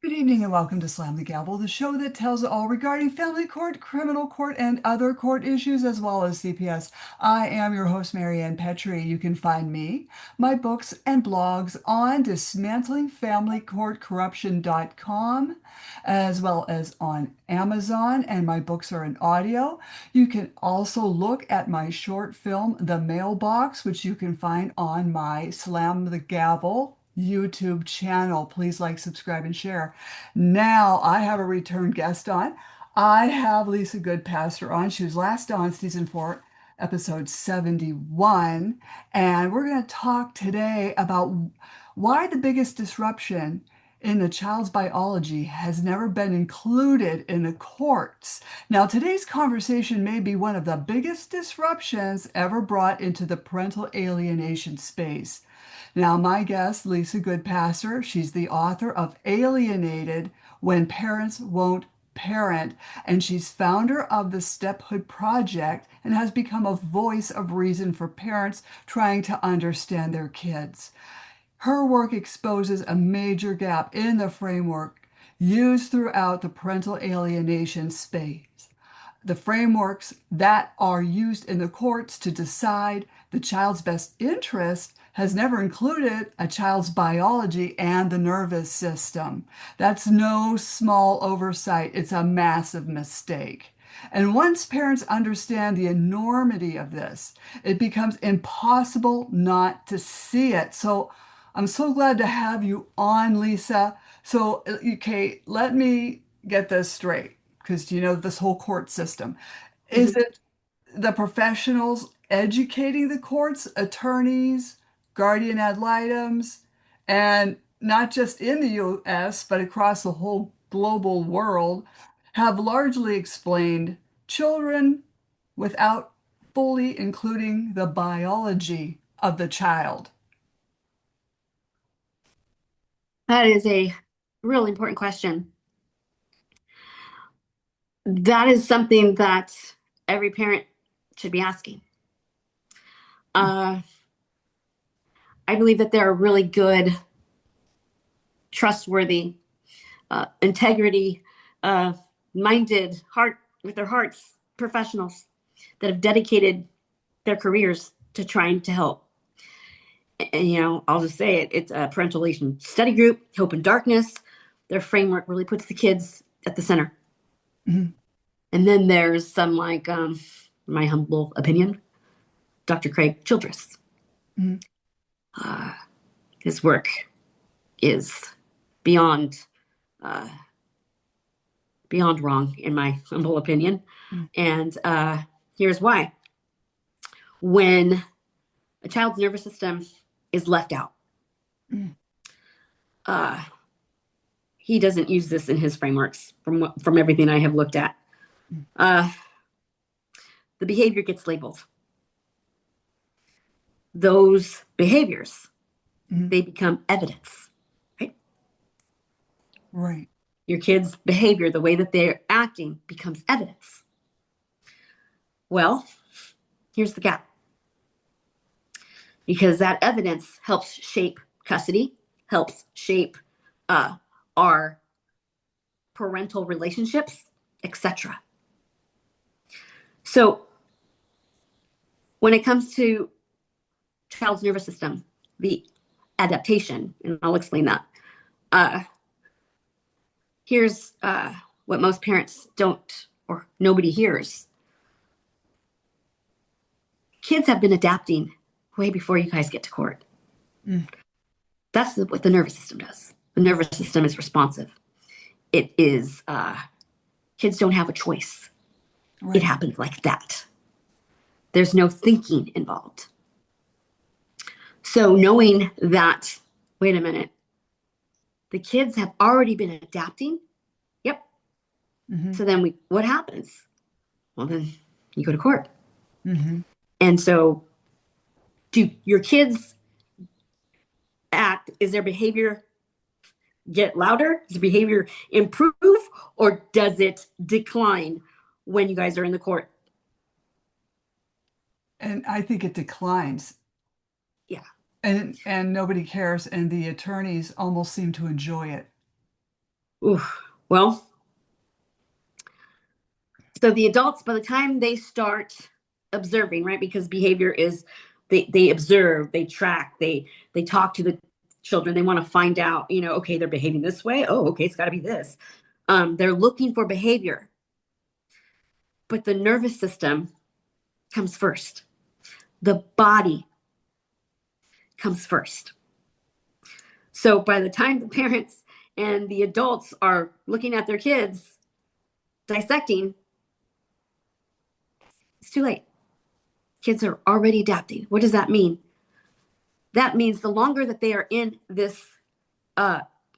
Good evening and welcome to Slam the Gavel, the show that tells all regarding family court, criminal court, and other court issues, as well as CPS. I am your host, Marianne Petrie. You can find me, my books, and blogs on dismantlingfamilycourtcorruption.com, as well as on Amazon, and my books are in audio. You can also look at my short film, The Mailbox, which you can find on my Slam the Gavel YouTube channel. Please like, subscribe, and share. Now I have a return guest on. I have Lisa Goodpaster on. She was last on season 4, episode 71. And we're going to talk today about why the biggest disruption in the child's biology has never been included in the courts. Now, today's conversation may be one of the biggest disruptions ever brought into the parental alienation space. Now, my guest, Lisa Goodpaster, she's the author of Alienated: When Parents Won't Parent, and she's founder of the Stephood Project and has become a voice of reason for parents trying to understand their kids. Her work exposes a major gap in the framework used throughout the parental alienation space. The frameworks that are used in the courts to decide the child's best interest has never included a child's biology and the nervous system. That's no small oversight. It's a massive mistake. And once parents understand the enormity of this, it becomes impossible not to see it. So I'm so glad to have you on, Lisa. So, okay, let me get this straight because you know this whole court system. Is Mhm. it the professionals educating the courts, attorneys, guardian ad litems, and not just in the US, but across the whole global world, have largely explained children without fully including the biology of the child? That is a really important question. That is something that every parent should be asking. Uh, I believe that there are really good, trustworthy, integrity, uh, minded, heart with their hearts professionals that have dedicated their careers to trying to help. And, I'll just say it. It's a parental relation study group, Hope in Darkness. Their framework really puts the kids at the center. Mhm. And then there's some like, my humble opinion, Dr. Craig Childress. Mhm. Uh, his work is beyond uh, beyond wrong, in my humble opinion. Mhm. And here's why: when a child's nervous system is left out, Mhm. uh, he doesn't use this in his frameworks. From everything I have looked at, uh, the behavior gets labeled. Those behaviors, Mhm. they become evidence. Right? Right. Your kid's behavior, the way that they're acting, becomes evidence. Well, here's the gap, because that evidence helps shape custody, helps shape uh, our parental relationships, etc. So when it comes to child's nervous system, the adaptation, and I'll explain that. Uh, here's what most parents don't, or nobody hears. Kids have been adapting way before you guys get to court. Mhm. That's what the nervous system does. The nervous system is responsive. It is, kids don't have a choice. It Right. happens like that. There's no thinking involved. So knowing that, wait a minute, the kids have already been adapting. Yep. Mhm. So then what happens? Well, then you go to court. Mhm. And so do your kids act? Is their behavior get louder? Does the behavior improve, or does it decline when you guys are in the court? And I think it declines. Yeah. And nobody cares, and the attorneys almost seem to enjoy it. Oof. Well, so the adults, by the time they start observing, right? Because behavior is they observe, they track, they talk to the children. They want to find out, okay, they're behaving this way. Oh, okay, it's got to be this. They're looking for behavior, but the nervous system comes first. The body comes first. So by the time the parents and the adults are looking at their kids, dissecting, it's too late. Kids are already adapting. What does that mean? That means the longer that they are in this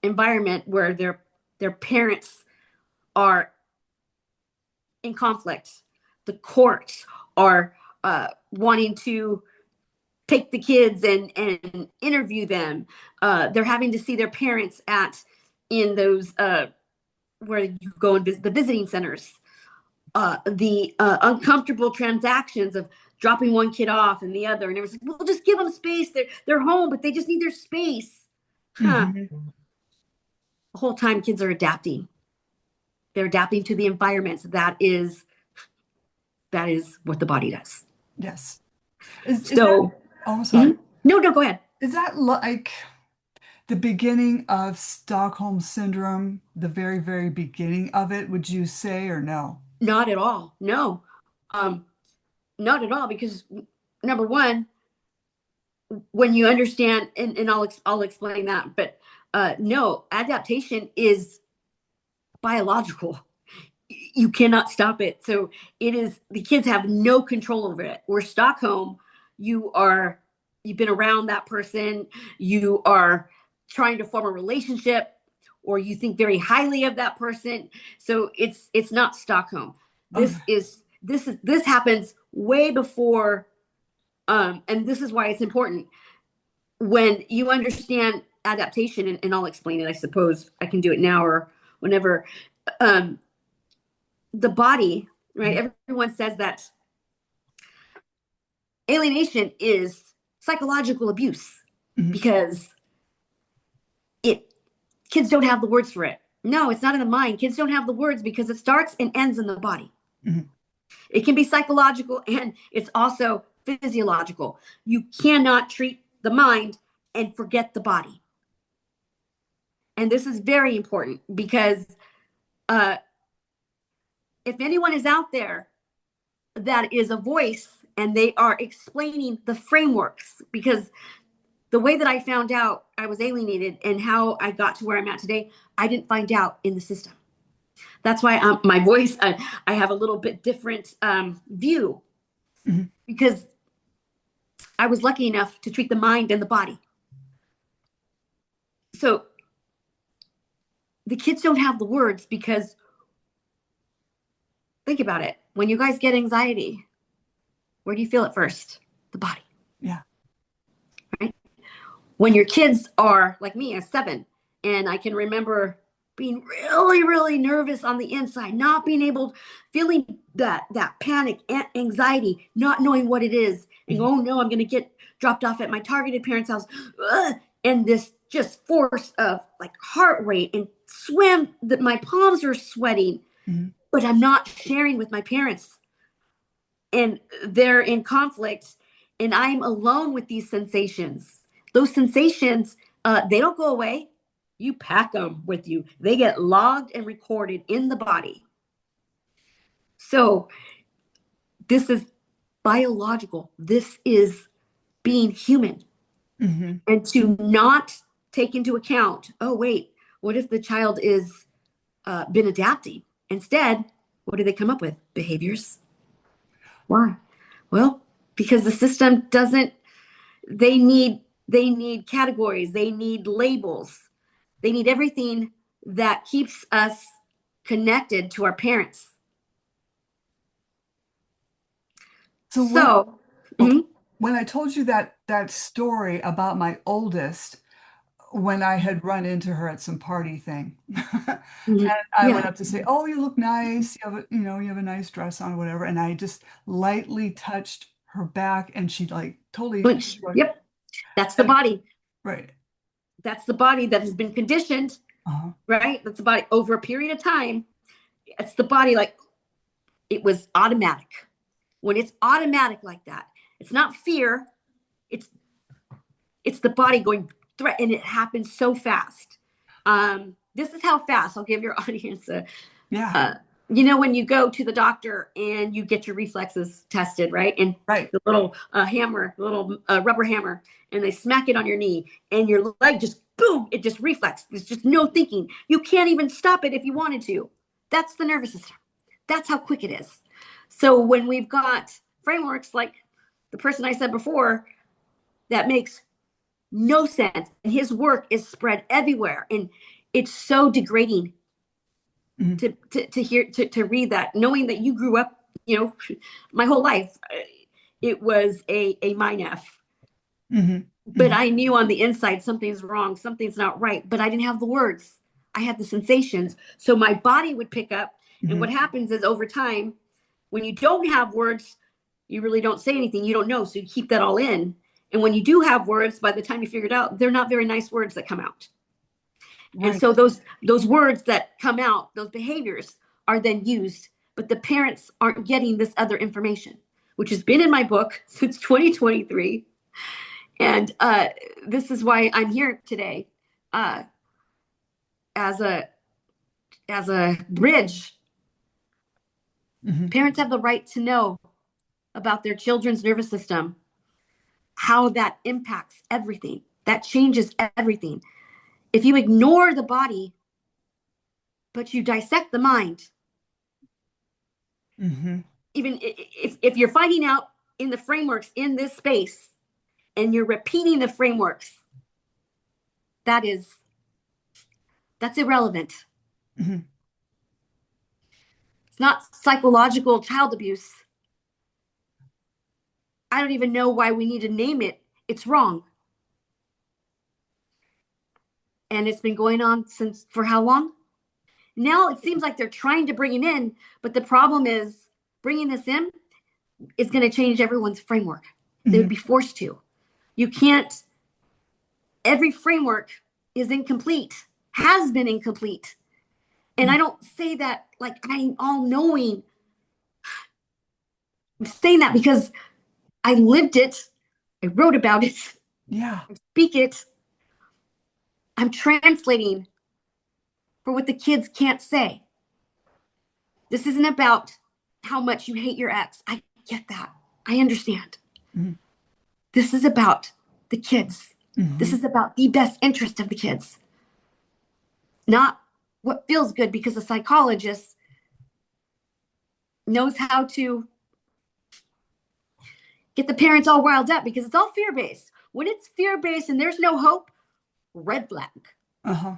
environment where their parents are in conflict, the courts are wanting to take the kids and interview them. They're having to see their parents in those where you go and visit the visiting centers. The uncomfortable transactions of dropping one kid off and the other, and everyone's like, "Well, just give them space. They're home, but they just need their space." Huh. Mm-hmm. The whole time, kids are adapting. They're adapting to the environments. That is what the body does. Yes. Is that, So, oh, sorry. no, go ahead. Is that like the beginning of Stockholm Syndrome, the very, very beginning of it, would you say, or no? Not at all. No, um, not at all. Because number one, when you understand, and I'll explain that, but no, adaptation is biological. You cannot stop it. So it is, the kids have no control over it. Where Stockholm, you've been around that person, you are trying to form a relationship, or you think very highly of that person. So it's not Stockholm. Okay. This happens way before, and this is why it's important when you understand adaptation, and I'll explain it. I suppose I can do it now or whenever. The body, right? Everyone says that alienation is psychological abuse Mm-hmm. because it kids don't have the words for it. No, it's not in the mind. Kids don't have the words because it starts and ends in the body. Mm-hmm. It can be psychological and it's also physiological. You cannot treat the mind and forget the body. And this is very important because if anyone is out there that is a voice and they are explaining the frameworks, because the way that I found out I was alienated and how I got to where I'm at today, I didn't find out in the system. That's why my voice, I have a little bit different view, Mm-hmm. because I was lucky enough to treat the mind and the body. So the kids don't have the words because, think about it. When you guys get anxiety, where do you feel it first? The body. Yeah. Right? When your kids are like me, at 7, and I can remember being really, really nervous on the inside, not being able, feeling that panic, anxiety, not knowing what it is, and Mm-hmm. oh no, I'm going to get dropped off at my targeted parents' house, and this just force of like heart rate and swim that my palms are sweating, Mm-hmm. but I'm not sharing with my parents, and they're in conflict, and I'm alone with these sensations. Those sensations, they don't go away. You pack them with you. They get logged and recorded in the body. So this is biological. This is being human. Mm-hmm. And to not take into account, oh, wait, what if the child is been adapting? Instead, what do they come up with? Behaviors. Why? Well, because the system doesn't, they need categories, they need labels, they need everything that keeps us connected to our parents. So So, okay, mhm, when I told you that story about my oldest, when I had run into her at some party thing, and mhm, I went yeah, up to say, "Oh, you look nice. You have a nice dress on, or whatever." And I just lightly touched her back, and she like totally bunch. shrugged. Yep, that's the And, body. right. That's the body that has been conditioned. Uh-huh. right? That's the body over a period of time. It's the body like it was automatic. When it's automatic like that, it's not fear. It's it's the body going threat, and it happens so fast. This is how fast. I'll give your audience a Yeah. when you go to the doctor and you get your reflexes tested, right? And Right. the little hammer, the little rubber hammer, and they smack it on your knee, and your leg just boom, it just reflex. There's just no thinking. You can't even stop it if you wanted to. That's the nervous system. That's how quick it is. So when we've got frameworks like the person I said before, that makes no sense, and his work is spread everywhere, and it's so degrading Mhm. to hear to read that, knowing that you grew up, my whole life, it was a minef. Mhm. But Mhm. I knew on the inside something's wrong, something's not right, but I didn't have the words. I had the sensations. So my body would pick up. And what Mhm. happens is over time, when you don't have words, you really don't say anything. You don't know. So you keep that all in. And when you do have words, by the time you figure it out, they're not very nice words that come out. And Right. so those words that come out, those behaviors are then used, but the parents aren't getting this other information, which has been in my book since 2023. And this is why I'm here today, uh, as a bridge. Mhm. Parents have the right to know about their children's nervous system, how that impacts everything, that changes everything. If you ignore the body, but you dissect the mind, Mhm. even if you're finding out in the frameworks in this space and you're repeating the frameworks, that's irrelevant. Mhm. It's not psychological child abuse. I don't even know why we need to name it. It's wrong. And it's been going on since for how long? Now it seems like they're trying to bring it in, but the problem is bringing this in is going to change everyone's framework. They would Mhm. be forced to. You can't, every framework is incomplete, has been incomplete. And I Mhm. don't say that like I'm all knowing. I'm saying that because I lived it, I wrote about it, Yeah. I speak it. I'm translating for what the kids can't say. This isn't about how much you hate your ex. I get that. I understand. Mhm. This is about the kids. This Mhm. is about the best interest of the kids, not what feels good, because a psychologist knows how to get the parents all riled up because it's all fear based. When it's fear based and there's no hope, red flag. Uh-huh.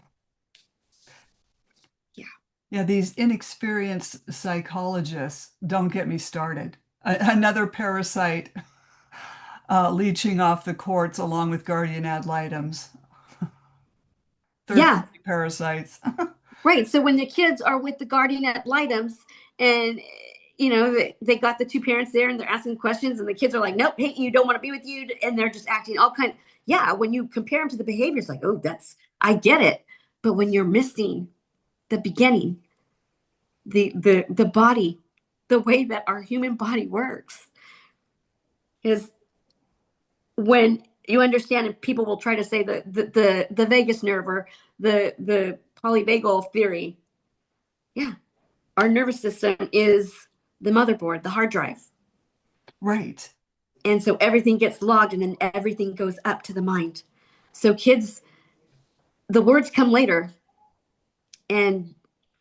Yeah. Yeah, these inexperienced psychologists, don't get me started. Another parasite leeching off the courts along with guardian ad litems, third Yeah. party parasites. Right. So when the kids are with the guardian ad litems and they got the two parents there and they're asking questions and the kids are like, nope, hate you, don't want to be with you, and they're just acting all kind. Yeah, when you compare them to the behaviors, like, oh, I get it. But when you're missing the beginning, the body, the way that our human body works is when you understand, and people will try to say the vagus nerve or the polyvagal theory. Yeah, our nervous system is the motherboard, the hard drive. Right. And so everything gets logged and then everything goes up to the mind. So kids, the words come later. And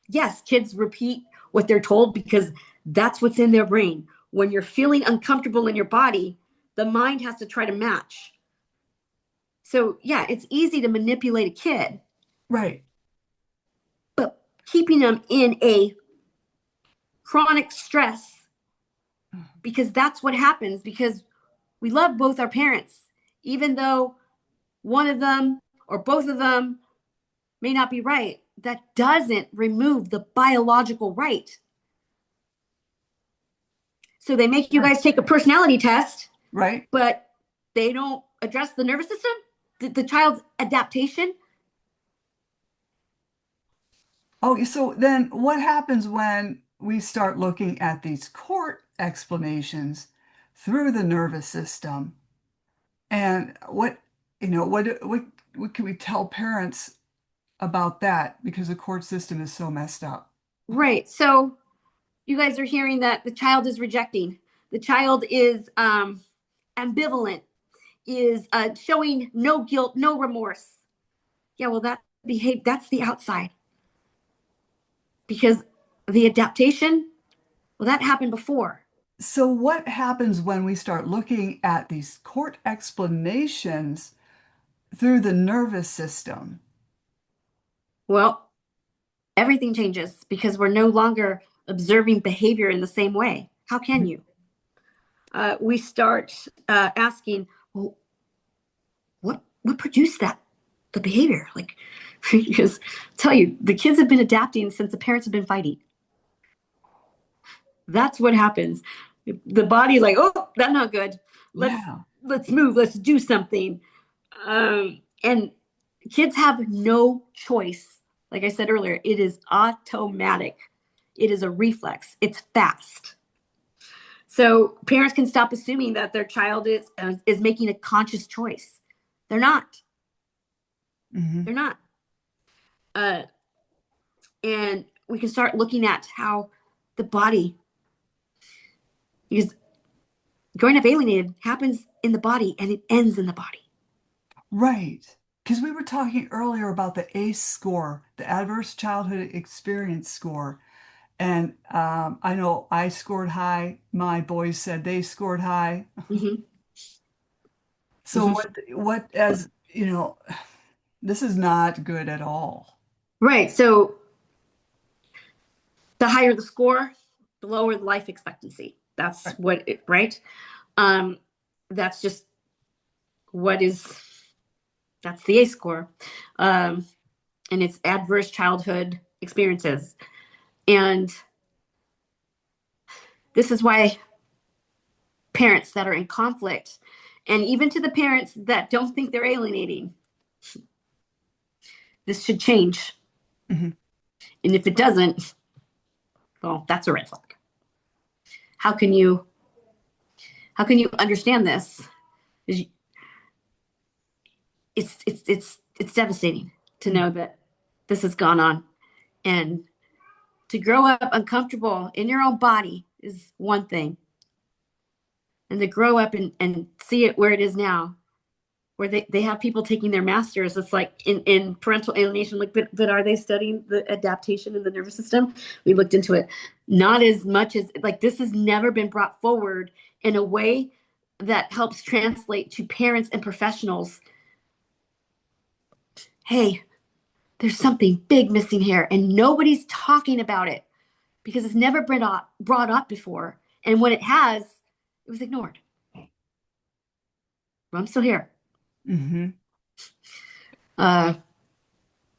yes, kids repeat what they're told because that's what's in their brain. When you're feeling uncomfortable in your body, the mind has to try to match. So yeah, it's easy to manipulate a kid, Right. but keeping them in a chronic stress, because that's what happens, because we love both our parents, even though one of them or both of them may not be right. That doesn't remove the biological right. So they make you Right. guys take a personality test, Right. but they don't address the nervous system, the child's adaptation. Oh, so then what happens when we start looking at these court explanations through the nervous system? And what can we tell parents about that because the court system is so messed up? Right. So you guys are hearing that the child is rejecting. The child is ambivalent, is showing no guilt, no remorse. Yeah, well, that's the outside because the adaptation, well, that happened before. So what happens when we start looking at these court explanations through the nervous system? Well, everything changes because we're no longer observing behavior in the same way. How can you? We start asking, well, what produced that the behavior? Like, because I'll tell you, the kids have been adapting since the parents have been fighting. That's what happens. The body, like, oh, that's not good. Let's Yeah. let's move. Let's do something. And kids have no choice. Like I said earlier, it is automatic. It is a reflex. It's fast. So parents can stop assuming that their child is making a conscious choice. They're not. Hmm. They're not. Uh, and we can start looking at how the body, because growing up alienated happens in the body and it ends in the body. Right. Because we were talking earlier about the ACE score, the Adverse Childhood Experience score. And I know I scored high. My boys said they scored high. Mm-hmm. So Mm-hmm. as you know, this is not good at all. Right. So the higher the score, the lower the life expectancy. That's Right. what it, right? Um, that's just what is, that's the ACE score. Um, and it's adverse childhood experiences. And this is why parents that are in conflict, and even to the parents that don't think they're alienating, this should change. Hmm. And if it doesn't, well, that's a red flag. How can you understand this? It's devastating to know that this has gone on, and to grow up uncomfortable in your own body is one thing, and to grow up and see it where it is now, where they have people taking their masters. It's like in parental alienation, like, but are they studying the adaptation in the nervous system? We looked into it. Not as much as, like, this has never been brought forward in a way that helps translate to parents and professionals. Hey, there's something big missing here, and nobody's talking about it because it's never brought up before. And when it has, it was ignored. Well, I'm still here. Hmm. Uh,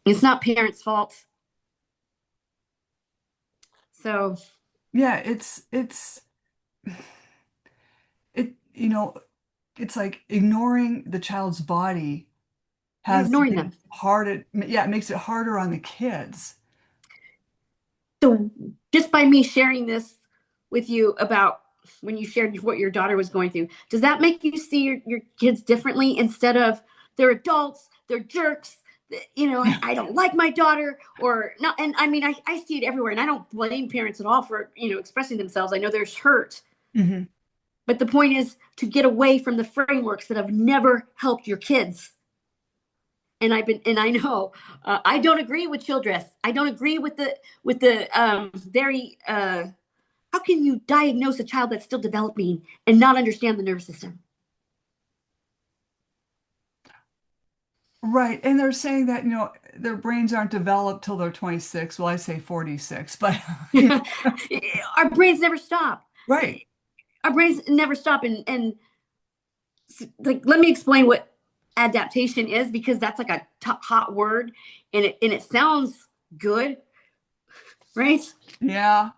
it's not parents' fault. So Yeah, it it's like ignoring the child's body you're has ignoring made them. it hard. Yeah, it makes it harder on the kids. So just by me sharing this with you about when you shared what your daughter was going through, does that make you see your kids differently instead of they're adults, they're jerks, I don't like my daughter or not? And I mean, I see it everywhere, and I don't blame parents at all for, expressing themselves. I know there's hurt, Hmm. but the point is to get away from the frameworks that have never helped your kids. And I know I don't agree with Childress. I don't agree with the very how can you diagnose a child that's still developing and not understand the nervous system? Right. And they're saying that, their brains aren't developed till they're 26. Well, I say 46, but Our brains never stop. right. Our brains never stop. And like, let me explain what adaptation is, because that's like a hot word, and it sounds good, right? Yeah.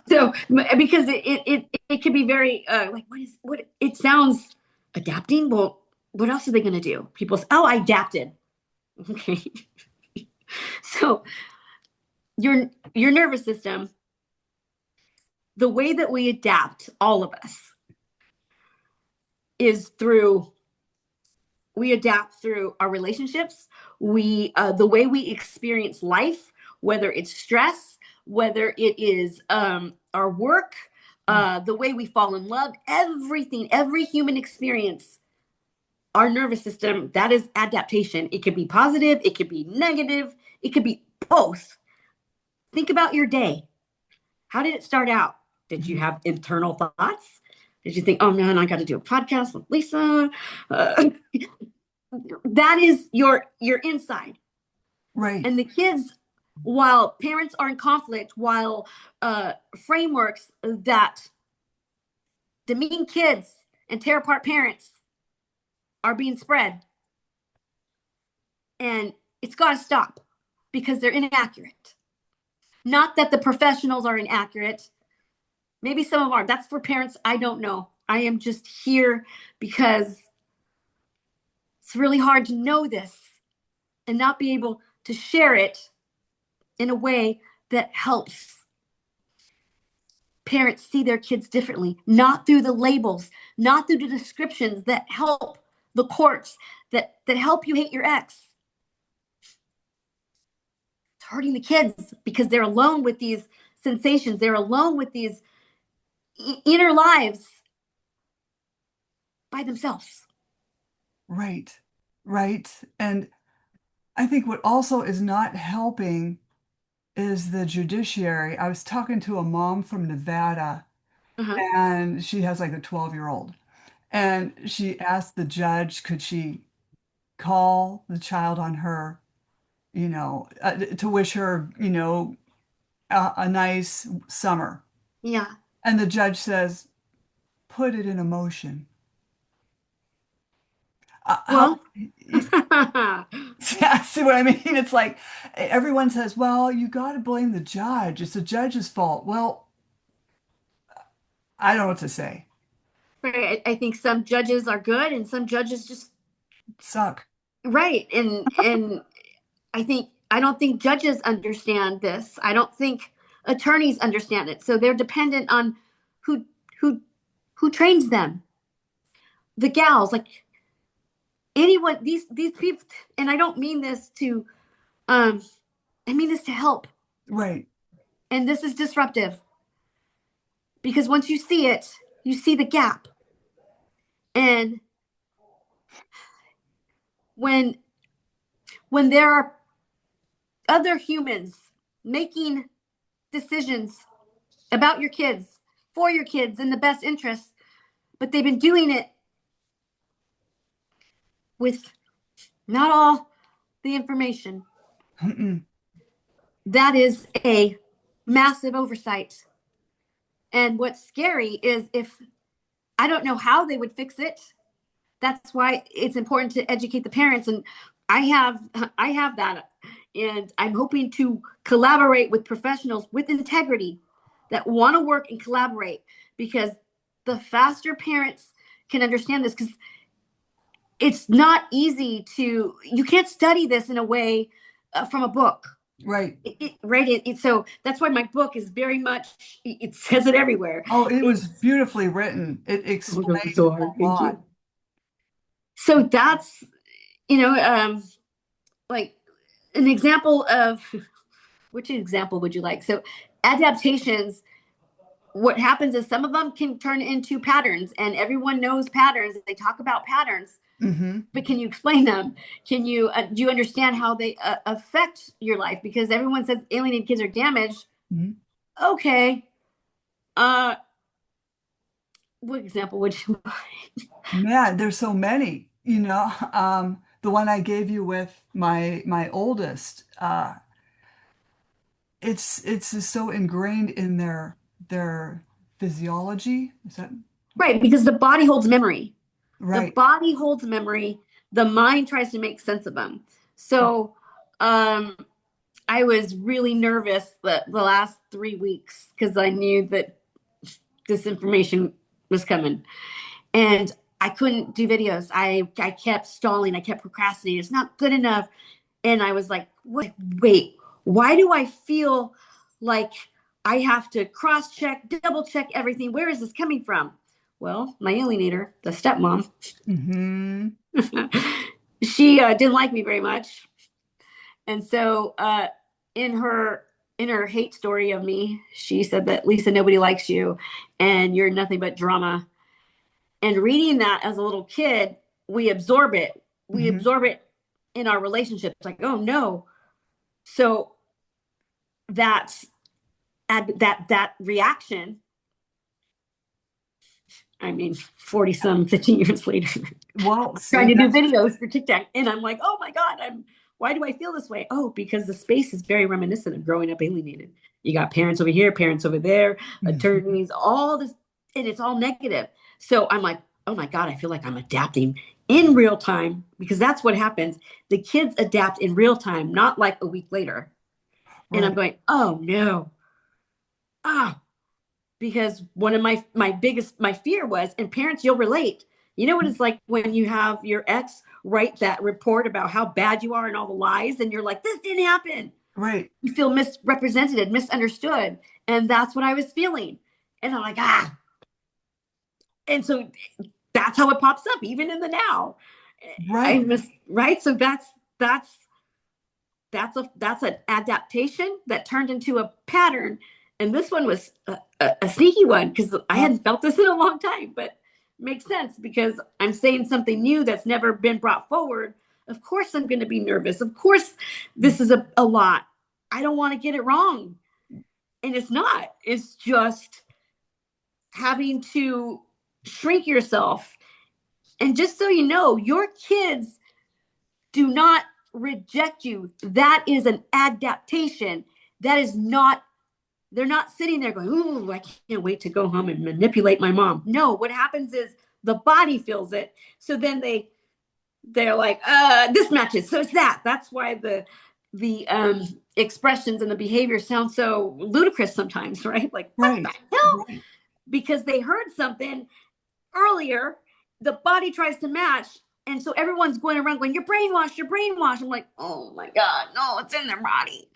So because it could be very like, what it sounds, adapting. Well, what else are they going to do? People say, oh, I adapted. Okay. So your nervous system, the way that we adapt, all of us, is we adapt through our relationships, the way we experience life, whether it's stress, whether it is our work, the way we fall in love, everything, every human experience, our nervous system, that is adaptation. It could be positive, it could be negative, it could be both. Think about your day. How did it start out? Did you have internal thoughts? Did you think, oh man, I got to do a podcast with Lisa? That is your inside. Right. And the kids, while parents are in conflict, while frameworks that demean kids and tear apart parents are being spread, and it's got to stop because they're inaccurate. Not that the professionals are inaccurate. Maybe some of them are. That's for parents. I don't know. I am just here because it's really hard to know this and not be able to share it in a way that helps parents see their kids differently, not through the labels, not through the descriptions that help the courts, that help you hate your ex. It's hurting the kids because they're alone with these sensations. They're alone with these inner lives by themselves. Right. Right. And I think what also is not helping is the judiciary. I was talking to a mom from Nevada, Uh-huh. and she has like a 12-year-old. And she asked the judge, could she call the child on her, to wish her, a nice summer. Yeah. And the judge says, put it in emotion. How, Well, yeah, see what I mean? It's like everyone says, well, you got to blame the judge. It's the judge's fault. Well, I don't know what to say. right. I think some judges are good and some judges just Suck. right. And I don't think judges understand this. I don't think attorneys understand it. So they're dependent on who who who trains them. The gals, like anyone, these people, and I don't mean this to I mean this to help. Right. And this is disruptive. Because once you see it, you see the gap. And when there are other humans making decisions about your kids, for your kids, in the best interest, but they've been doing it with not all the information. Mm-mm. That is a massive oversight. And what's scary is if I don't know how they would fix it. That's why it's important to educate the parents. And I have that. And I'm hoping to collaborate with professionals with integrity that want to work and collaborate, because the faster parents can understand this, because it's not easy you can't study this in a way from a book. Right. So that's why my book is very much, it says it everywhere. Oh, it was It's, beautifully written. It oh my God, it's explains so a hard. Thank lot. you. So that's, you know, like an example of which example would you like? So adaptations, what happens is some of them can turn into patterns, and everyone knows patterns. They talk about patterns, Hmm. but can you explain them? Can you do you understand how they affect your life? Because everyone says alienated kids are damaged. Hmm. Okay, uh, what example would you like? Man, there's so many, the one I gave you with my oldest, it's just so ingrained in their physiology. Is that Right, because the body holds memory. The right? body holds memory. The mind tries to make sense of them. So, I was really nervous the last 3 weeks because I knew that this information was coming, and I couldn't do videos. I kept stalling. I kept procrastinating. It's not good enough. And I was like, wait, Why do I feel like I have to cross check, double check everything? Where is this coming from? Well, my alienator, the stepmom, Mm-hmm. she didn't like me very much. And so in her in her hate story of me, she said that, Lisa, nobody likes you and you're nothing but drama. And reading that as a little kid, we absorb it. We Mm-hmm. absorb it in our relationships. Like, oh no. So that's that reaction. I mean, 40 some 15 years later, Well, trying see, to do that's videos for TikTok. And I'm like, oh my God, why do I feel this way? Oh, because the space is very reminiscent of growing up alienated. You got parents over here, parents over there, mhm. attorneys, all this, and it's all negative. So I'm like, oh my God, I feel like I'm adapting in real time, because that's what happens. The kids adapt in real time, not like a week later. And I'm Right, going, oh no. Ah, because one of my fear was, and parents, you'll relate, you know what it's like when you have your ex write that report about how bad you are and all the lies, and you're like, this didn't happen. right, You feel misrepresented, misunderstood. And that's what I was feeling. And I'm like, ah. And so that's how it pops up even in the now. I right, miss, right. So that's that's an adaptation that turned into a pattern. And this one was a sneaky one, because I uh, hadn't felt this in a long time, but makes sense because I'm saying something new that's never been brought forward. Of course I'm going to be nervous. Of course this is a lot. I don't want to get it wrong. And it's not. It's just having to shrink yourself. And just so you know, your kids do not reject you. That is an adaptation. That is not, they're not sitting there going, ooh, I can't wait to go home and manipulate my mom. No, what happens is the body feels it. So then they're like, this matches. So it's that. That's why the expressions and the behavior sound so ludicrous sometimes, right? Like, what the right, hell? right, Because they heard something earlier, the body tries to match. And so everyone's going around going, you're brainwashed, you're brainwashed. I'm like, oh my God, no, it's in their body.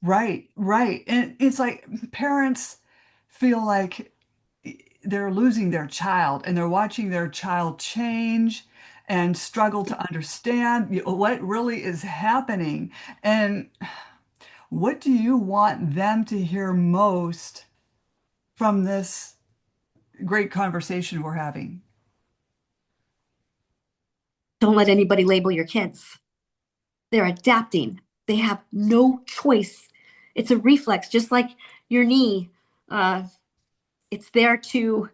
right, right. And it's like parents feel like they're losing their child and they're watching their child change and struggle to understand what really is happening. And what do you want them to hear most from this great conversation we're having? Don't let anybody label your kids. They're adapting. They have no choice. It's a reflex, just like your knee. Uh, it's there to,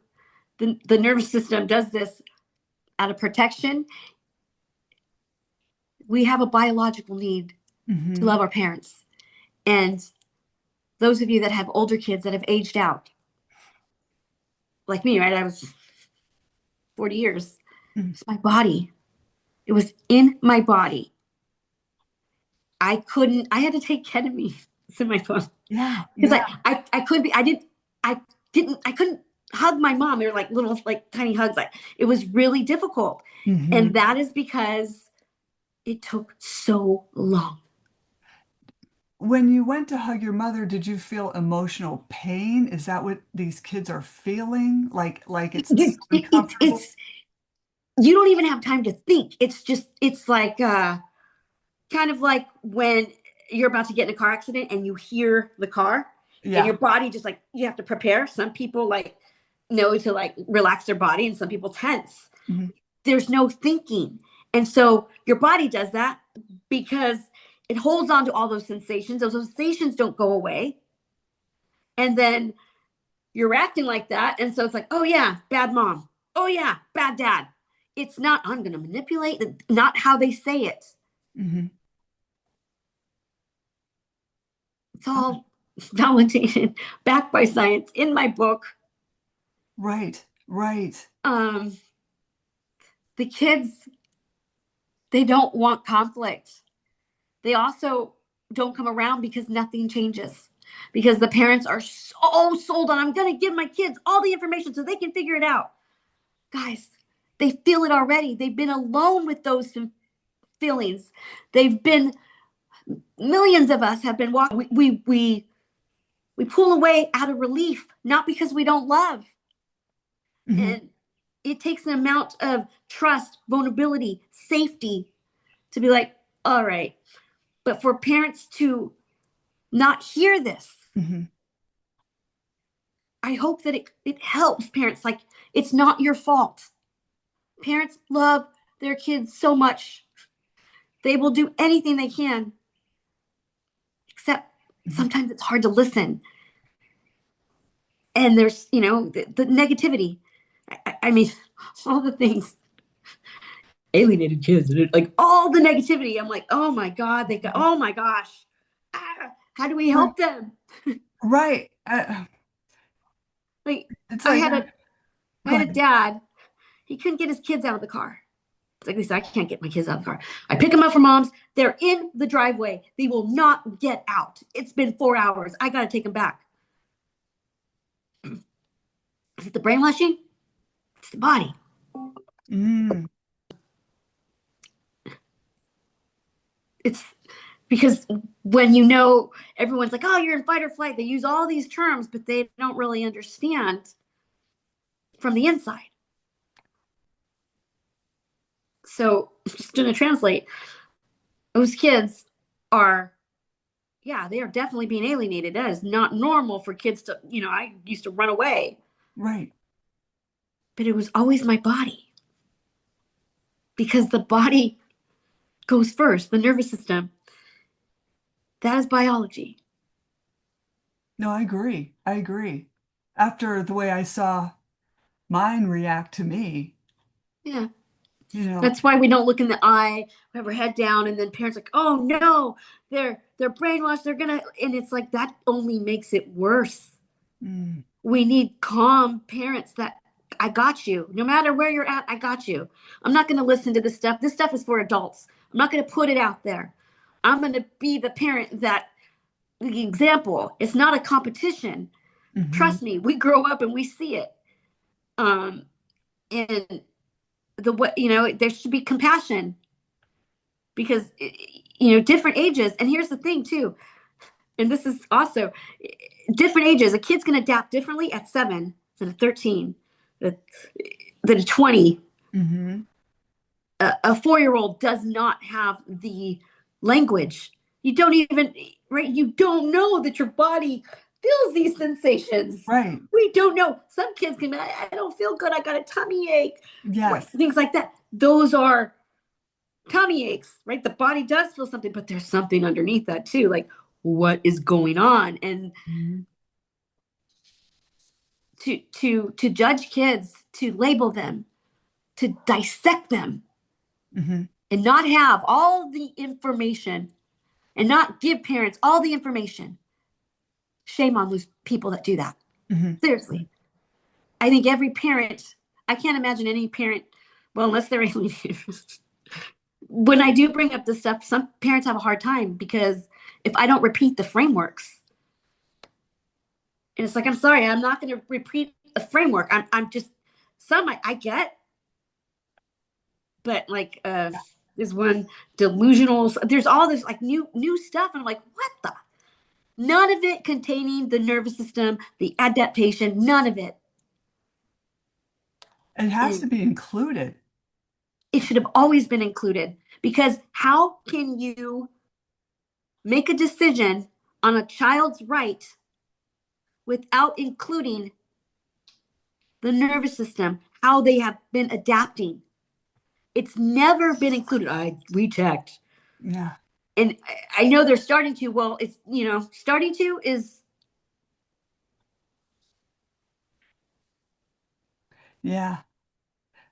the nervous system does this out of protection. We have a biological need to Hmm. love our parents. And those of you that have older kids that have aged out, like me, right? I was 40 years. It's my body. It was in my body. I had to take ketamine. It's in my phone. Yeah, Because yeah. I could be, I couldn't hug my mom. They were like little, like tiny hugs. Like, it was really difficult. And Hmm. that is because it took so long. When you went to hug your mother, did you feel emotional pain? Is that what these kids are feeling? Like it's uncomfortable? It's, you don't even have time to think. It's just, it's like, kind of like when you're about to get in a car accident and you hear the car and Yeah. your body just like, you have to prepare. Some people like know to like relax their body, and some people tense. Hmm. There's no thinking. And so your body does that because it holds on to all those sensations. Those sensations don't go away. And then you're acting like that. And so it's like, oh yeah, bad mom. Oh yeah, bad dad. It's not, I'm going to manipulate, not how they say it. Hmm. It's all validated, backed by science in my book. Right, right. Um, the kids, they don't want conflict. They also don't come around because nothing changes. Because the parents are so sold on, I'm going to give my kids all the information so they can figure it out. Guys, they feel it already. They've been alone with those feelings. They've been Millions of us have been walking. We pull away out of relief, not because we don't love. Hmm. And it takes an amount of trust, vulnerability, safety to be like, all right. But for parents to not hear this, Hmm. I hope that it helps parents. Like, it's not your fault. Parents love their kids so much. They will do anything they can, except Hmm. sometimes it's hard to listen. And there's, the negativity. I mean, all the things. Alienated kids, like all the negativity. I'm like, oh my God, oh my gosh. How do we Right. help them? Right. Like, It's I like, had a I go had a ahead. dad. He couldn't get his kids out of the car. It's like, Lisa, I can't get my kids out of the car. I pick them up from mom's. They're in the driveway. They will not get out. It's been 4 hours. I got to take them back. Is it the brainwashing? It's the body. Mm, It's because when everyone's like, oh, you're in fight or flight, they use all these terms, but they don't really understand from the inside. So, just going to translate, those kids are, yeah, they are definitely being alienated. That is not normal for kids to, I used to run away, right. but it was always my body, because the body goes first, the nervous system. That is biology. No, I agree. I agree. After the way I saw mine react to me, Yeah. you know, That's why we don't look in the eye, we have our head down, and then parents like, oh no, they're brainwashed, they're gonna, and it's like that only makes it worse. mm, We need calm parents that, I got you. No matter where you're at, I got you. I'm not gonna listen to this stuff. This stuff is for adults. I'm not gonna put it out there. I'm gonna be the parent that, the example. It's not a competition. hmm, Trust me, we grow up and we see it. Um, and the what there should be compassion, because different ages. And here's the thing too, and this is also different ages. A kid's going to adapt differently at 7 than a 13, than a 20. hmm, A 4-year-old does not have the language. You don't even, right, you don't know that your body feels these sensations. right. We don't know. Some kids can be, I don't feel good, I got a tummy ache, right? Yes. Things like that. Those are tummy aches, right? The body does feel something, but there's something underneath that too. Like, what is going on? And Hmm. to judge kids, to label them, to dissect them, Hmm. and not have all the information, and not give parents all the information. Shame on those people that do that. Hmm. Seriously. I think every parent, I can't imagine any parent, well, unless they're alienated. When I do bring up this stuff, some parents have a hard time, because if I don't repeat the frameworks, and it's like, I'm sorry, I'm not going to repeat a framework. I'm just, some I get, but like, there's one delusional, there's all this like new stuff. And I'm like, what the? None of it containing the nervous system, the adaptation, none of it. It has And to be included. it should have always been included, because how can you make a decision on a child's right without including the nervous system, how they have been adapting? It's never been included. We checked. Yeah. And I know they're starting to. Well, it's, starting to is, Yeah.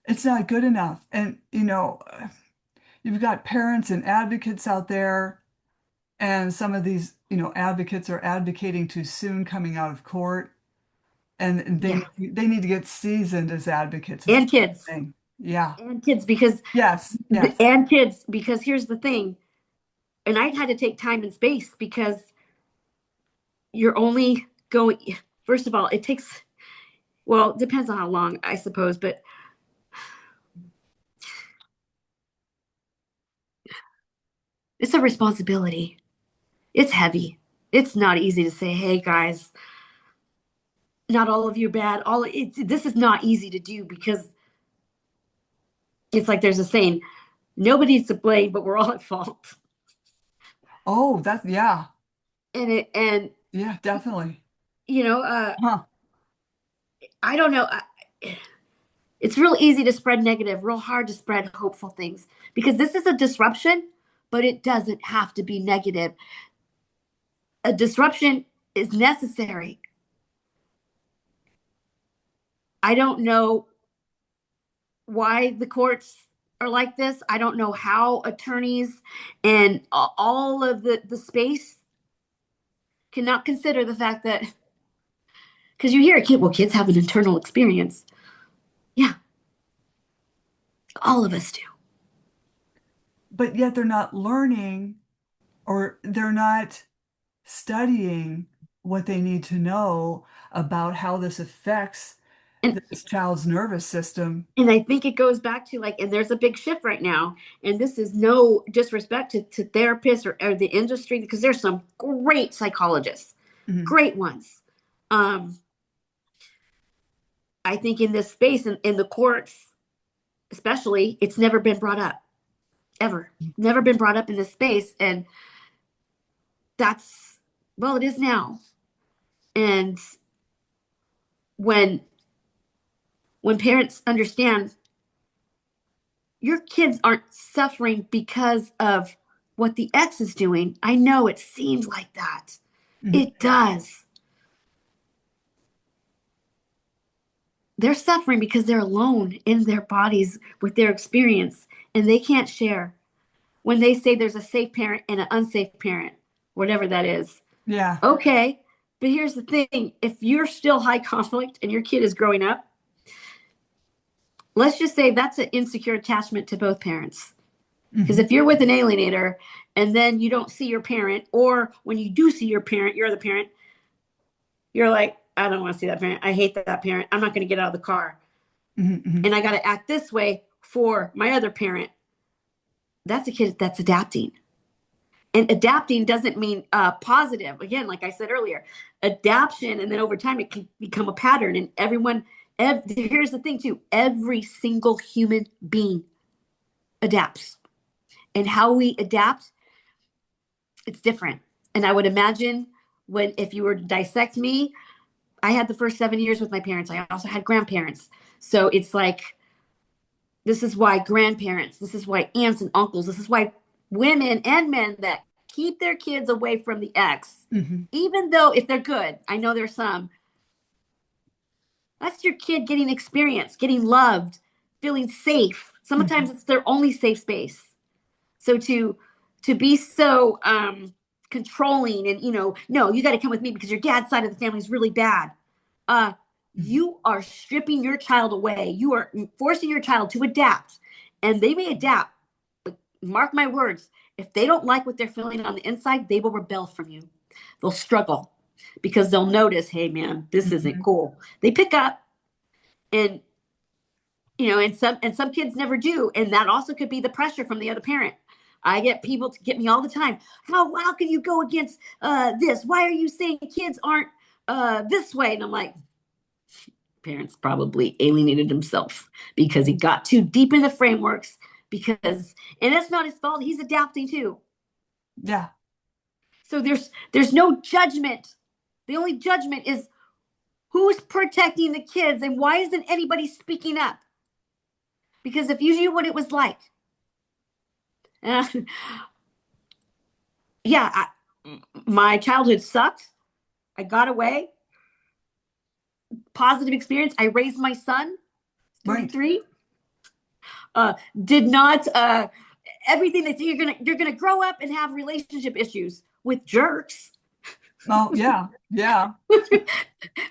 It's not good enough. And, you've got parents and advocates out there, and some of these, advocates are advocating too soon coming out of court, and yeah. they need to get seasoned as advocates is And what I'm kids. saying. Yeah. And kids, because Yes. Yes. here's the thing. And I had to take time and space, because you're only going, first of all, it takes, well, it depends on how long, I suppose, but it's a responsibility. It's heavy. It's not easy to say, hey guys, not all of you are bad. This is not easy to do because it's like there's a saying, nobody's to blame, but we're all at fault. Oh, that's, yeah. And Yeah, definitely. you know, Huh. I don't know. It's real easy to spread negative, real hard to spread hopeful things because this is a disruption, but it doesn't have to be negative. A disruption is necessary. I don't know why the courts are like this. I don't know how attorneys and all of the space cannot consider the fact that, because you hear a kid, well, kids have an internal experience. Yeah, all of us do. But yet they're not learning, or they're not studying what they need to know about how this affects And this child's nervous system. and I think it goes back to like, and there's a big shift right now. And this is no disrespect to therapists or the industry, because there's some great psychologists, Mhm. great ones. Um, I think in this space, in the courts, especially, it's never been brought up, ever. Never been brought up in this space. And that's, well, it is now. And when when parents understand your kids aren't suffering because of what the ex is doing. I know it seems like that. Mhm. It does. They're suffering because they're alone in their bodies with their experience and they can't share. When they say there's a safe parent and an unsafe parent, whatever that is, Yeah. okay. But here's the thing, if you're still high conflict and your kid is growing up, let's just say that's an insecure attachment to both parents. Because Mhm. if you're with an alienator and then you don't see your parent, or when you do see your parent, you're the parent, you're like, I don't want to see that parent. I hate that parent. I'm not going to get out of the car. Mhm. Mhm. And I got to act this way for my other parent. That's a kid that's adapting. And adapting doesn't mean positive. Again, like I said earlier, adaption, and then over time it can become a pattern. And here's the thing too, every single human being adapts. And how we adapt, it's different. And I would imagine when, if you were to dissect me, I had the first 7 years with my parents. I also had grandparents. So it's like, this is why grandparents, this is why aunts and uncles, this is why women and men that keep their kids away from the ex, Mhm. even though if they're good, I know there's some, that's your kid getting experience, getting loved, feeling safe. Sometimes Mhm. it's their only safe space. So to be so controlling and no, you got to come with me because your dad's side of the family is really bad. Uh, Mhm. you are stripping your child away. You are forcing your child to adapt, and they may adapt. But mark my words: if they don't like what they're feeling on the inside, they will rebel from you. They'll struggle because they'll notice, hey, man, this isn't Mhm. cool. They pick up, and and some kids never do, and that also could be the pressure from the other parent. I get people to get me all the time. How can you go against this? Why are you saying kids aren't this way? And I'm like, parents probably alienated himself because he got too deep in the frameworks. Because, and that's not his fault. He's adapting too. Yeah. So there's no judgment. The only judgment is who's protecting the kids and why isn't anybody speaking up? Because if you knew what it was like, uh, yeah, my childhood sucked. I got away. Positive experience. I raised my son, Right. 33. Did not everything they say you're gonna grow up and have relationship issues with jerks. Oh, yeah. Yeah.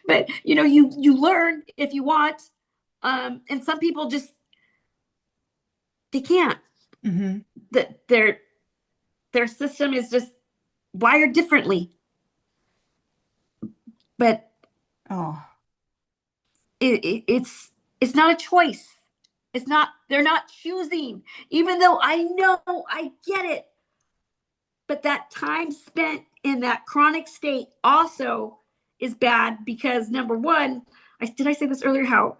But you learn if you want. And some people just they can't. Mhm. That their system is just wired differently. But Oh. it's not a choice. It's not, they're not choosing, even though I know, I get it. But that time spent in that chronic state also is bad because number one, did I say this earlier? How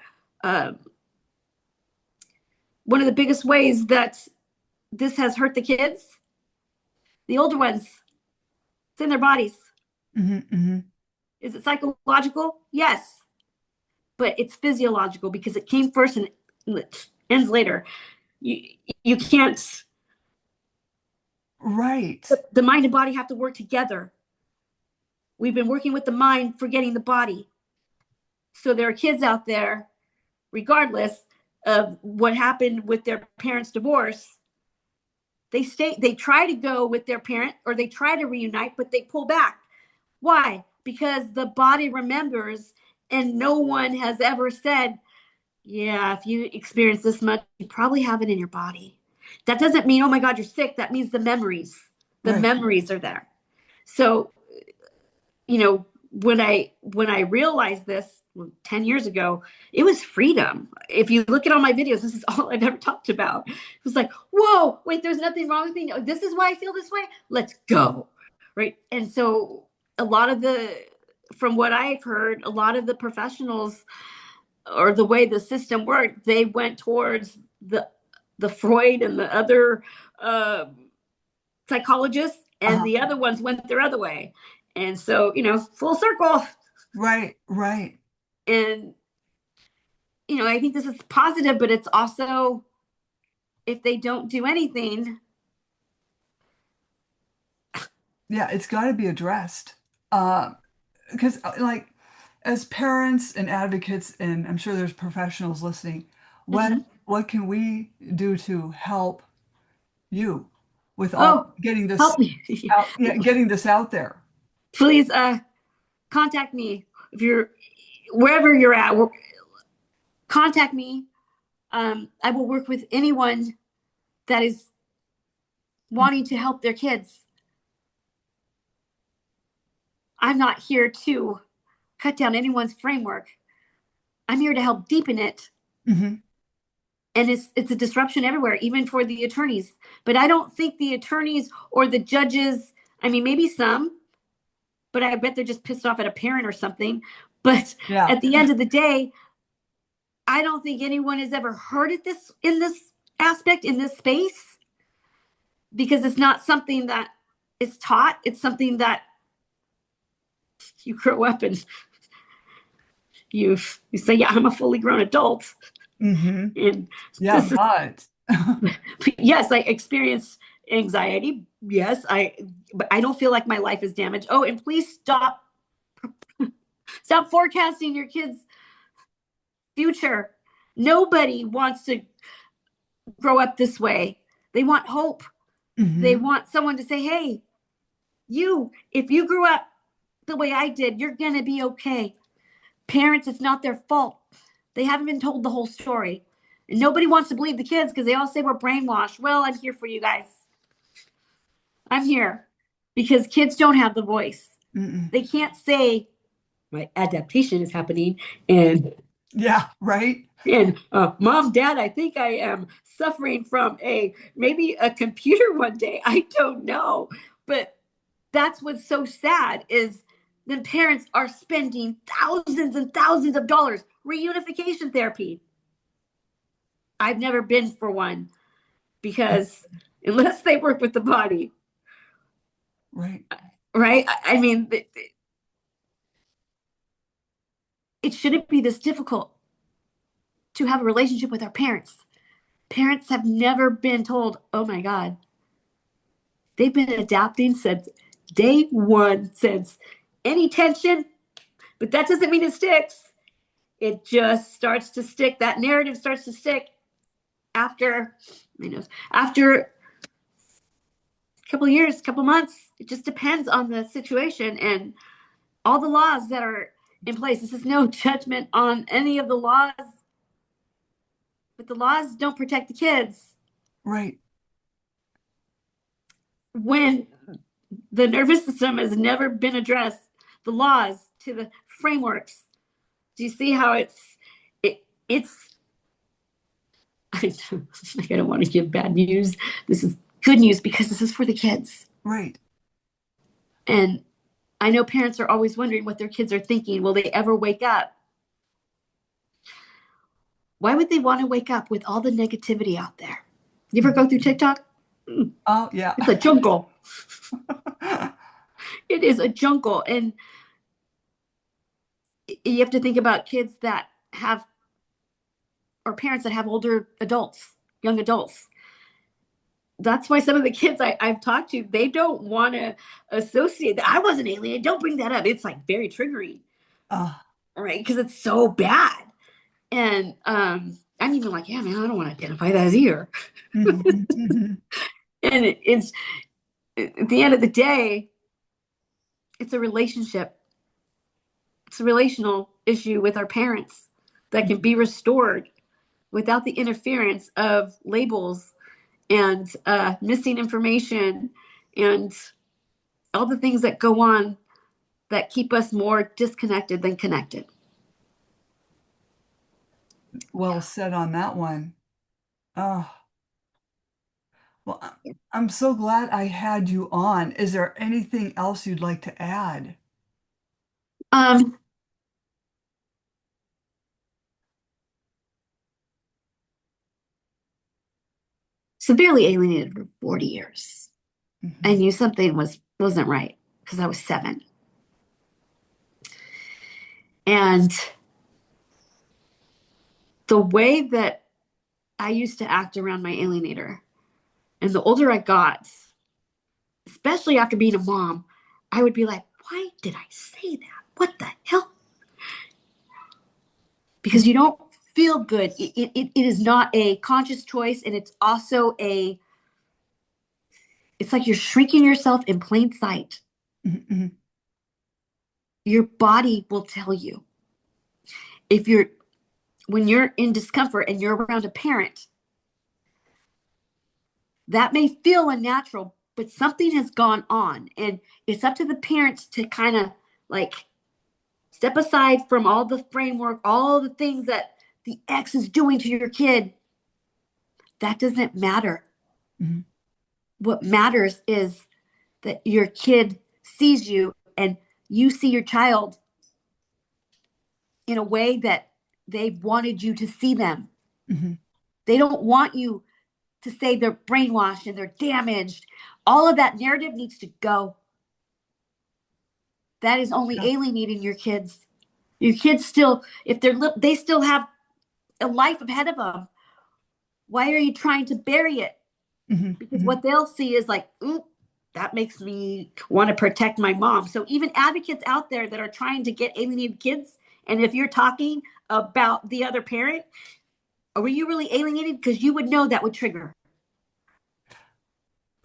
one of the biggest ways that this has hurt the kids, the older ones, it's in their bodies. Mm-hmm. Is it psychological? Yes, but it's physiological because it came first and ends later. You can't. Right. The mind and body have to work together. We've been working with the mind, forgetting the body. So there are kids out there, regardless of what happened with their parents' divorce, they try to go with their parent or they try to reunite, but they pull back. Why? Because the body remembers, and no one has ever said, yeah, if you experience this much, you probably have it in your body. That doesn't mean, oh my God, you're sick. That means the Right. memories are there. So, when I realized this 10 years ago, it was freedom. If you look at all my videos, this is all I've ever talked about. It was like, whoa, wait, there's nothing wrong with me. No, this is why I feel this way. Let's go. Right. And so from what I've heard, a lot of the professionals or the way the system worked, they went towards the Freud and the other psychologists, and the other ones went their other way. And so, full circle. Right. Right. And, I think this is positive, but it's also, if they don't do anything. Yeah, it's got to be addressed. Because like as parents and advocates, and I'm sure there's professionals listening, Mhm. what can we do to help you with all Oh, getting this help me. out, yeah, getting this out there? Please contact me if you're wherever you're at. Contact me. I will work with anyone that is wanting to help their kids. I'm not here to cut down anyone's framework. I'm here to help deepen it. Hmm. And it's a disruption everywhere, even for the attorneys. But I don't think the attorneys or the judges, I mean, maybe some, but I bet they're just pissed off at a parent or something. But Yeah. at the end of the day, I don't think anyone has ever heard it in this aspect, in this space, because it's not something that is taught. It's something that you grow up and you say, yeah, I'm a fully grown adult. Hmm. And Yeah, this is, but yes, I experienced anxiety. Yes, but I don't feel like my life is damaged. Oh, and please stop forecasting your kids' future. Nobody wants to grow up this way. They want hope. They hmm. want someone to say, hey, if you grew up the way I did, you're going to be okay. Parents, it's not their fault. They haven't been told the whole story. And nobody wants to believe the kids because they all say we're brainwashed. Well, I'm here for you guys. I'm here because kids don't have the voice. Mm-mm. They can't say my adaptation is happening and Yeah, right. mom, dad, I think I am suffering from maybe a computer one day. I don't know. But that's what's so sad is the parents are spending thousands and thousands of dollars reunification therapy. I've never been for one because unless they work with the body, Right. right? I mean, it shouldn't be this difficult to have a relationship with our parents. Parents have never been told, oh my God, they've been adapting since day one, since any tension, but that doesn't mean it sticks. It just starts to stick. That narrative starts to stick after, after a couple of years, couple of months. It just depends on the situation and all the laws that are in place. This is no judgment on any of the laws, but the laws don't protect the kids. Right. When the nervous system has never been addressed, the laws to the frameworks. Do you see how it's I don't want to give bad news. This is good news because this is for the kids. Right. And I know parents are always wondering what their kids are thinking. Will they ever wake up? Why would they want to wake up with all the negativity out there? You ever go through TikTok? Oh, yeah. It's a jungle. It is a jungle. And you have to think about kids that have, or parents that have older adults, young adults. That's why some of the kids I've talked to, they don't want to associate that. I wasn't alien. Don't bring that up. It's like very triggering, Uh, right? Because it's so bad. And I'm even like, yeah, man, I don't want to identify that as either. mhm, mhm. And it's at the end of the day, it's a relationship. It's a relational issue with our parents that can be restored without the interference of labels and missing information and all the things that go on that keep us more disconnected than connected. Well said on that one. Oh, well, I'm so glad I had you on. Is there anything else you'd like to add? Um, Severely alienated for 40 years. I Mhm. knew something wasn't right because I was 7. And the way that I used to act around my alienator, and the older I got, especially after being a mom, I would be like, why did I say that? What the hell? Because you don't feel good. It is not a conscious choice. And it's also it's like you're shrinking yourself in plain sight. Mhm. Your body will tell you. If you're, when you're in discomfort and you're around a parent, that may feel unnatural, but something has gone on. And it's up to the parents to kind of like step aside from all the framework, all the things that the ex is doing to your kid. That doesn't matter. Mhm. What matters is that your kid sees you and you see your child in a way that they wanted you to see them. Mhm. They don't want you to say they're brainwashed and they're damaged. All of that narrative needs to go. That is only Yeah. alienating your kids. Your kids still, if they still have a life ahead of them. Why are you trying to bury it? Mhm. Because Mhm. what they'll see is like, ooh, that makes me want to protect my mom. So even advocates out there that are trying to get alienated kids, and if you're talking about the other parent, were you really alienated? Because you would know that would trigger.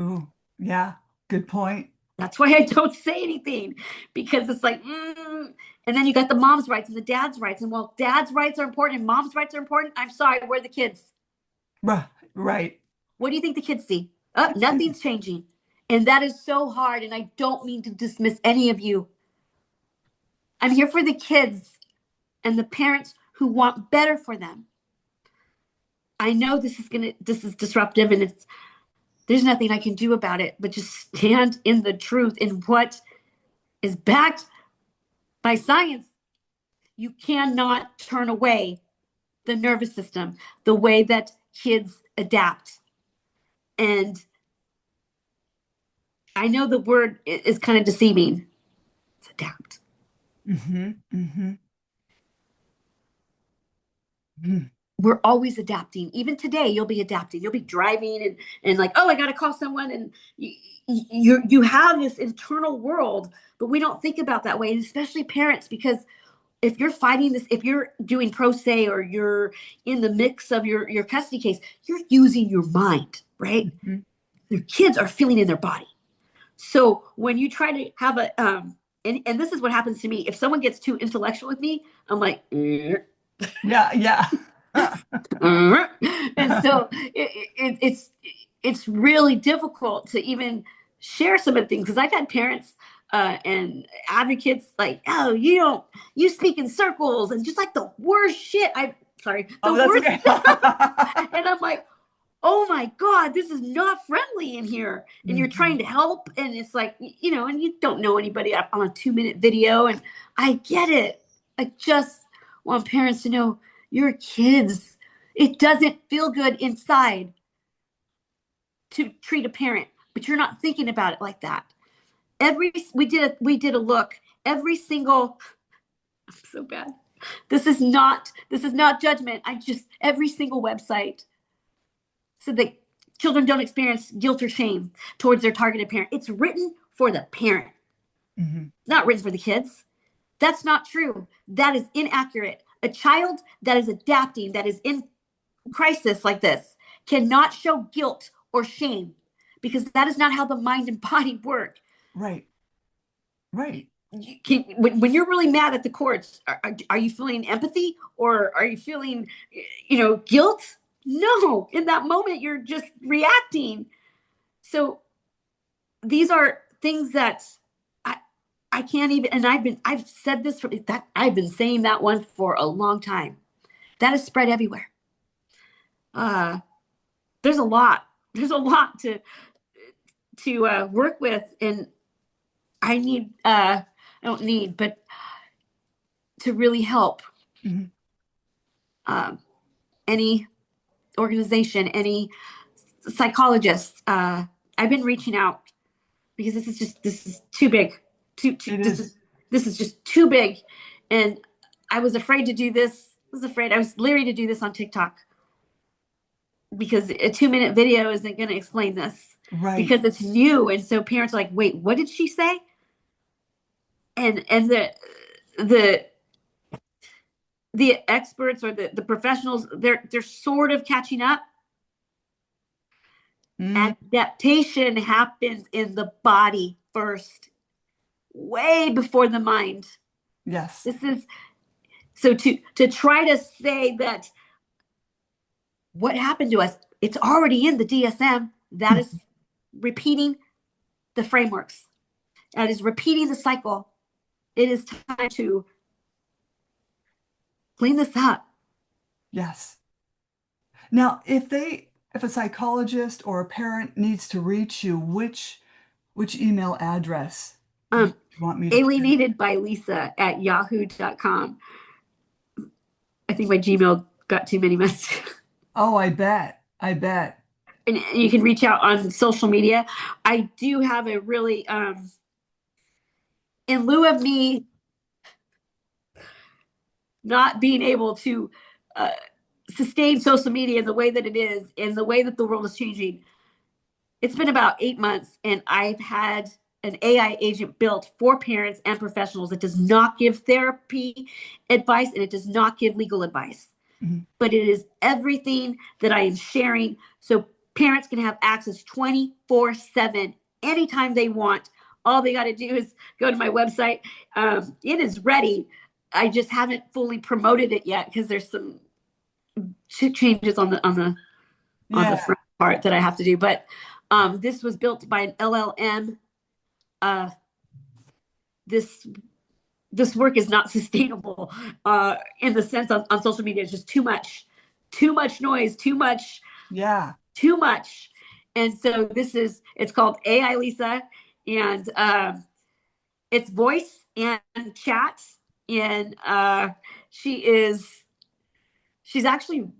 Ooh, yeah, good point. That's why I don't say anything because it's like, and then you got the mom's rights and the dad's rights. And while dad's rights are important and mom's rights are important, I'm sorry, where are the kids? Right. What do you think the kids see? Oh, nothing's changing. And that is so hard. And I don't mean to dismiss any of you. I'm here for the kids and the parents who want better for them. I know this is disruptive and there's nothing I can do about it, but just stand in the truth in what is backed by science. You cannot turn away the nervous system, the way that kids adapt. And I know the word is kind of deceiving. It's adapt. Hmm. Hmm. Hmm. We're always adapting. Even today, you'll be adapting. You'll be driving and like, oh, I got to call someone, and you have this internal world, but we don't think about that way, and especially parents, because if you're fighting this, if you're doing pro se or you're in the mix of your custody case, you're using your mind, right? Hmm. Your kids are feeling in their body. So when you try to have a and this is what happens to me. If someone gets too intellectual with me, I'm like, Yeah, yeah. and so it's really difficult to even share some of the things because I've had parents and advocates like, oh, you speak in circles and just like the worst shit. I sorry, Oh, the that's worst, okay. and I'm like, oh my God, this is not friendly in here. And you're Mm-hmm. trying to help. And it's like, and you don't know anybody on a 2-minute video. And I get it. I just want parents to know your kids, it doesn't feel good inside to treat a parent, but you're not thinking about it like that. We did a look. Every single, I'm so bad. This is not judgment. Every single website so that children don't experience guilt or shame towards their targeted parent. It's written for the parent. Mm-hmm. It's not written for the kids. That's not true. That is inaccurate. A child that is adapting, that is in crisis like this, cannot show guilt or shame because that is not how the mind and body work. Right. Right. When you're really mad at the courts, are you feeling empathy or are you feeling, guilt? No, in that moment, you're just reacting. So these are things that I can't even, and I've said this for that. I've been saying that one for a long time. That is spread everywhere. There's a lot to work with, and I don't need, but to really help Mm-hmm. any organization, any psychologist. I've been reaching out because this is too big. It is. This is just too big, and I was afraid to do this. I was leery to do this on TikTok because a 2-minute video isn't going to explain this Right. because it's new, and so parents are like, "Wait, what did she say?" And the the experts or the professionals, they're sort of catching up. Mm. Adaptation happens in the body first, way before the mind. Yes. This is so to try to say that what happened to us, it's already in the DSM. That is repeating the frameworks. That is repeating the cycle. It is time to clean this up. Yes. Now, if a psychologist or a parent needs to reach you, which email address do you Um, want me to put in? Alienated by Lisa at yahoo.com. I think my Gmail got too many messages. Oh, I bet. I bet. And you can reach out on social media. I do have a really, in lieu of me not being able to uh, sustain social media in the way that it is, in the way that the world is changing, it's been about 8 months, and I've had an AI agent built for parents and professionals. It does not give therapy advice and it does not give legal advice, Mhm. but it is everything that I am sharing so parents can have access 24/7 anytime they want. All they got to do is go to my website. It is ready. I just haven't fully promoted it yet because there's some changes on the Yeah. front part that I have to do. But this was built by an LLM. Uh, this this work is not sustainable in the sense on social media. It's just too much noise, Yeah. too much. And so it's called AI Lisa, and it's voice and chat. And she's actually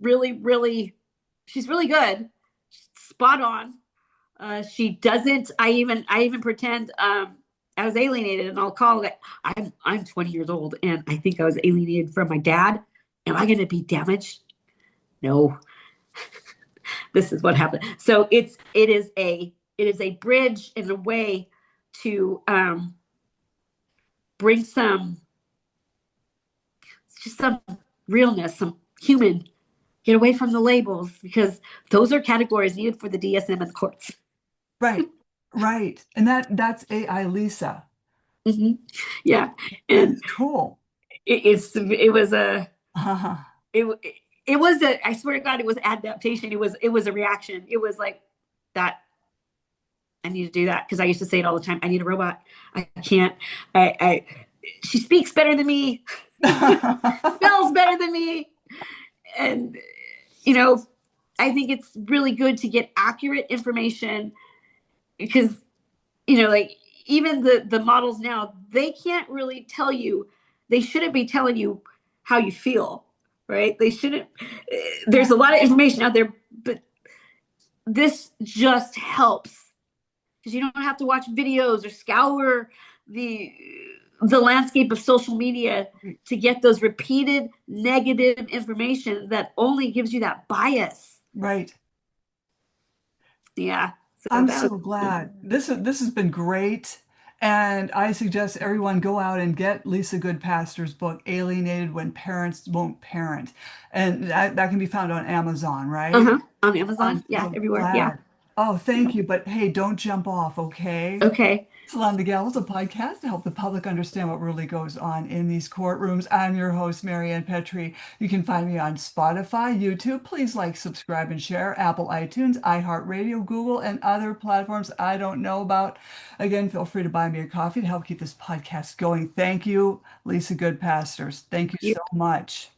she's really good, spot on. She doesn't. I even pretend I was alienated, and I'll call it. I'm 20 years old, and I think I was alienated from my dad. Am I going to be damaged? No. This is what happened. So it is a bridge in a way to bring some realness, some human. Get away from the labels because those are categories needed for the DSM and the courts. Right. Right. And that's AI Lisa. Hmm. Yeah, That's and cool. it was a Uh-huh. it it was a I swear to God it was adaptation. It was a reaction. It was like that. I need to do that because I used to say it all the time. I need a robot. I can't. I she speaks better than me, spells better than me, and you know I think it's really good to get accurate information because, you know, like even the models now, they can't really tell you, they shouldn't be telling you how you feel, right? They shouldn't, there's a lot of information out there, but this just helps because you don't have to watch videos or scour the the landscape of social media to get those repeated negative information that only gives you that bias. Right. Yeah. So I'm that so was, glad. This has been great. And I suggest everyone go out and get Lisa Goodpaster's book, Alienated When Parents Won't Parent. And that can be found on Amazon, right? on Amazon. I'm Yeah, so everywhere. Yeah. glad. Oh, thank you. But hey, don't jump off, okay? Okay. Slam the Gavel is a podcast to help the public understand what really goes on in these courtrooms. I'm your host, Marianne Petrie. You can find me on Spotify, YouTube. Please like, subscribe, and share. Apple, iTunes, iHeartRadio, Google, and other platforms I don't know about. Again, feel free to buy me a coffee to help keep this podcast going. Thank you, Lisa Goodpasters. Thank you You so much.